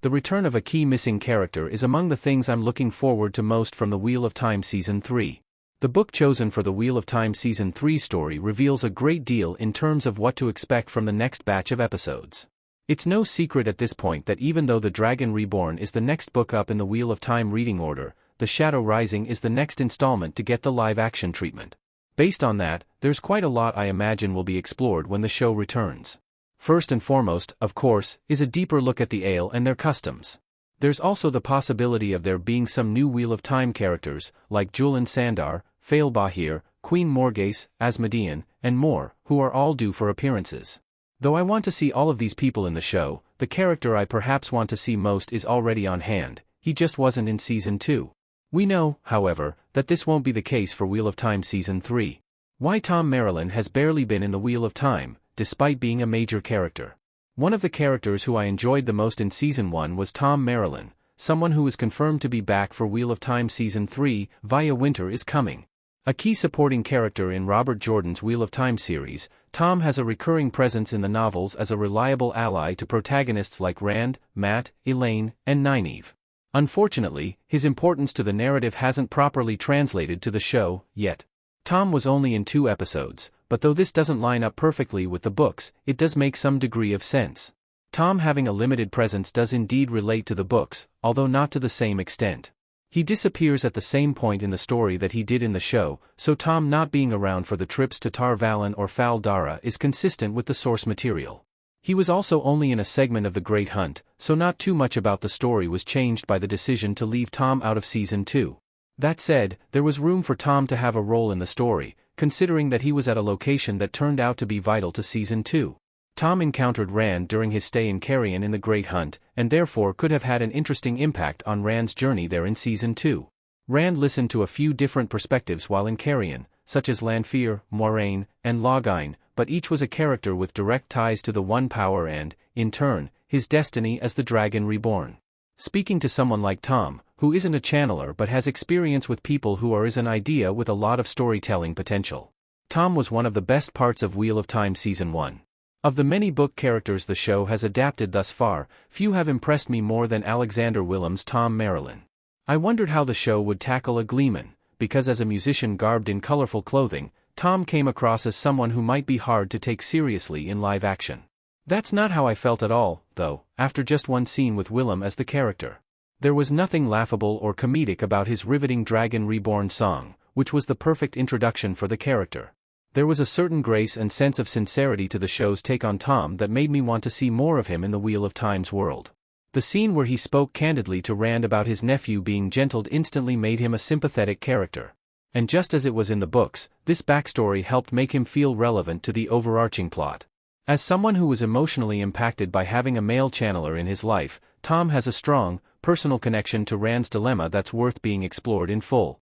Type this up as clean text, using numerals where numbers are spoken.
The return of a key missing character is among the things I'm looking forward to most from The Wheel of Time Season 3. The book chosen for the Wheel of Time Season 3 story reveals a great deal in terms of what to expect from the next batch of episodes. It's no secret at this point that even though The Dragon Reborn is the next book up in the Wheel of Time reading order, The Shadow Rising is the next installment to get the live-action treatment. Based on that, there's quite a lot I imagine will be explored when the show returns. First and foremost, of course, is a deeper look at the Ale and their customs. There's also the possibility of there being some new Wheel of Time characters, like Julian Sandar, Fail Bahir, Queen Morghese, Asmodean, and more, who are all due for appearances. Though I want to see all of these people in the show, the character I perhaps want to see most is already on hand, he just wasn't in Season 2. We know, however, that this won't be the case for Wheel of Time Season 3. Why Tom Marilyn has barely been in the Wheel of Time, despite being a major character. One of the characters who I enjoyed the most in Season 1 was Tom Marilyn, someone who is confirmed to be back for Wheel of Time Season 3, via Winter is Coming. A key supporting character in Robert Jordan's Wheel of Time series, Tom has a recurring presence in the novels as a reliable ally to protagonists like Rand, Matt, Elaine, and Nynaeve. Unfortunately, his importance to the narrative hasn't properly translated to the show, yet. Tom was only in 2 episodes, but though this doesn't line up perfectly with the books, it does make some degree of sense. Tom having a limited presence does indeed relate to the books, although not to the same extent. He disappears at the same point in the story that he did in the show, so Tom not being around for the trips to Tar Valon or Fal Dara is consistent with the source material. He was also only in a segment of The Great Hunt, so not too much about the story was changed by the decision to leave Tom out of Season 2. That said, there was room for Tom to have a role in the story, considering that he was at a location that turned out to be vital to Season 2. Tom encountered Rand during his stay in Carrion in The Great Hunt, and therefore could have had an interesting impact on Rand's journey there in Season 2. Rand listened to a few different perspectives while in Carrion, such as Lanfear, Moraine, and Loghain, but each was a character with direct ties to the One Power and, in turn, his destiny as the Dragon Reborn. Speaking to someone like Tom, who isn't a channeler but has experience with people who are is an idea with a lot of storytelling potential. Tom was one of the best parts of Wheel of Time Season 1. Of the many book characters the show has adapted thus far, few have impressed me more than Alexander Willem's Tom Marilyn. I wondered how the show would tackle a gleeman, because as a musician garbed in colorful clothing, Tom came across as someone who might be hard to take seriously in live action. That's not how I felt at all, though, after just one scene with Willem as the character. There was nothing laughable or comedic about his riveting Dragon Reborn song, which was the perfect introduction for the character. There was a certain grace and sense of sincerity to the show's take on Tom that made me want to see more of him in the Wheel of Time's world. The scene where he spoke candidly to Rand about his nephew being gentled instantly made him a sympathetic character. And just as it was in the books, this backstory helped make him feel relevant to the overarching plot. As someone who was emotionally impacted by having a male channeler in his life, Tom has a strong, personal connection to Rand's dilemma that's worth being explored in full.